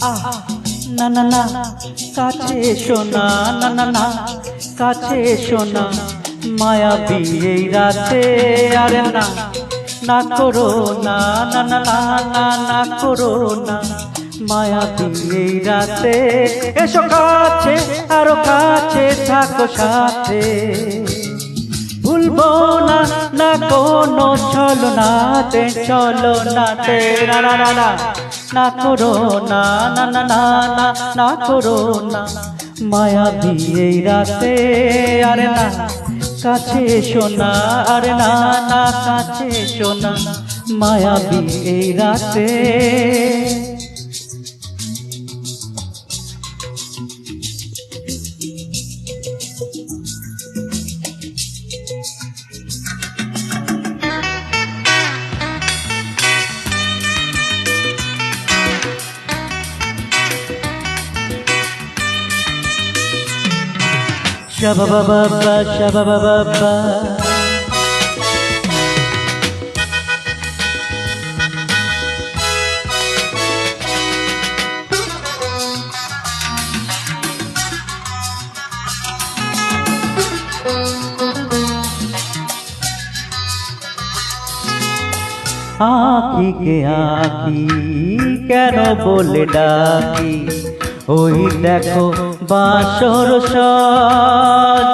আহ না না না কাছে শোনা, না না না কাছে শোনা, মায়াবী এই রাতে। আরে না না করো না, না না না না না করো না, মায়াবী এই রাতে। এসো কাছে, আরো কাছে থাকো সাথে, ভুলবো না না কোনো ছলনাতে, ছলনাতে। না না না না না করো না, না না না না না করো না, মায়াবী এই রাতে। আরে না কাছে শোনা, আরে না না কাছে শোনা, মায়াবী এই রাতে। Shabba ba ba ba, shabba ba ba ba. आँखी के आँखी केनो बोले डाकी, ওই দেখো বাসর সাজায়।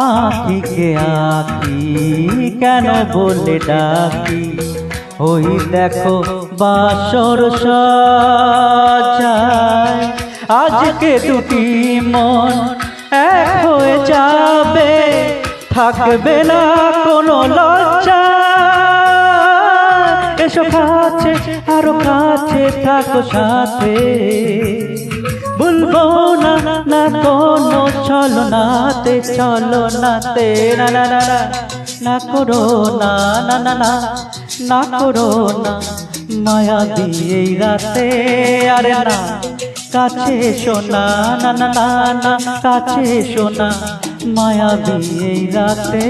আঁখিকে আঁখি কেন বলে ডাকি, ওই দেখো বাসর সাজায়। আজকে দুটি মন এক হয়ে যাবে, থাকবে না কোনো লজ্জা। এসো কাছে, আরো কাছে থাকো সাথে, ভুলবো না না কোনো ছলনাতে, ছলনাতে। না না না না না করো না, না না না না করো না, মায়াবী এই রাতে। আরে না কাছে শোনা, না না না না কাছে শোনা, মায়াবী এই রাতে।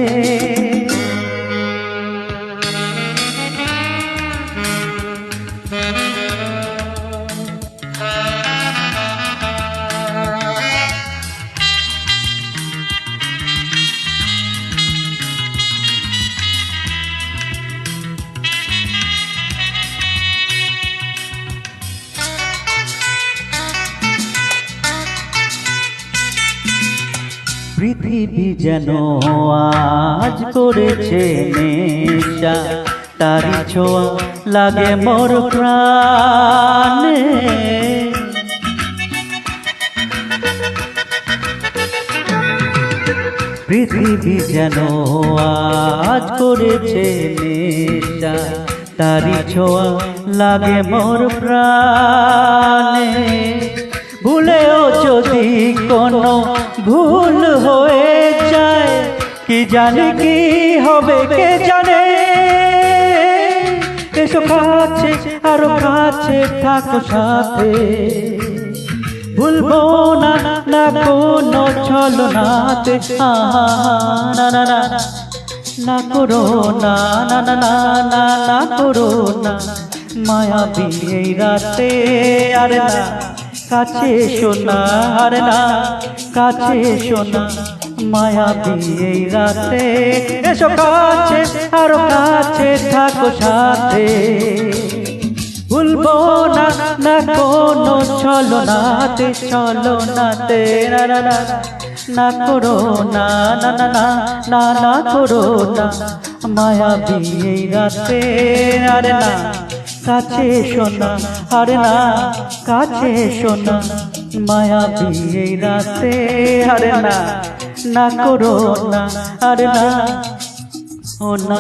পৃথিবী যেন আজ করেছে নেশা, তারি ছোঁয়া লাগে মোর প্রাণে। পৃথিবী যেন আজ করেছে নেশা, তারি ছোঁয়া লাগে মোর প্রাণে। ভুলেও যদি কোনো ভুল হয়ে যায়, কি জানি কি হবে কে জানে। এসো কাছে, আরো কাছে থাকো সাথে, ভুলবো না না কোনো ছলনাতে। না না না না করো না, না না না না না করো না, মায়াবী এই রাতে। আরে না কাছে শোনা, আরে না কাছে শোনা, মায়াবী এই রাতে। এসো কাছে, আরো কাছে থাকো সাথে, ভুলবো না না কোনো ছলনাতে, ছলনাতে। না না না না করো না, না না না না না করো না, মায়াবী এই রাতে। আরে না কাছে শোনা, আরে না কাছে শোনা, মায়াবী এই রাতে। আরে না না করো না, আরে না ও না,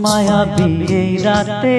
মায়াবী এই রাতে।